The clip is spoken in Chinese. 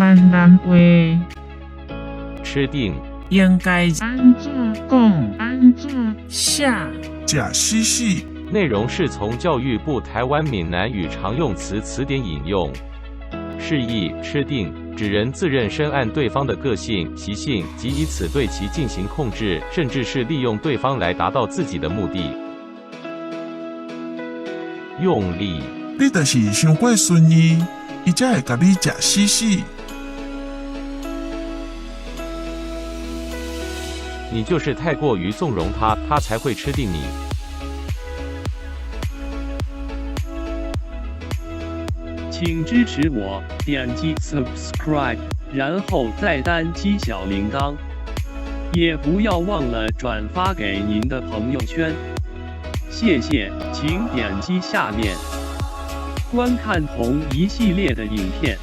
慢慢会。吃定。应该安怎讲？安怎下假西西。内容是从教育部台湾闽南语常用词词典引用。释义：吃定，指人自认深谙对方的个性、习性，及以此对其进行控制，甚至是利用对方来达到自己的目的。用力。你就是伤过顺意，伊才会甲你假西西。你就是太过于纵容他，他才会吃定你。请支持我，点击 subscribe， 然后再单击小铃铛，也不要忘了转发给您的朋友圈。谢谢，请点击下面观看同一系列的影片。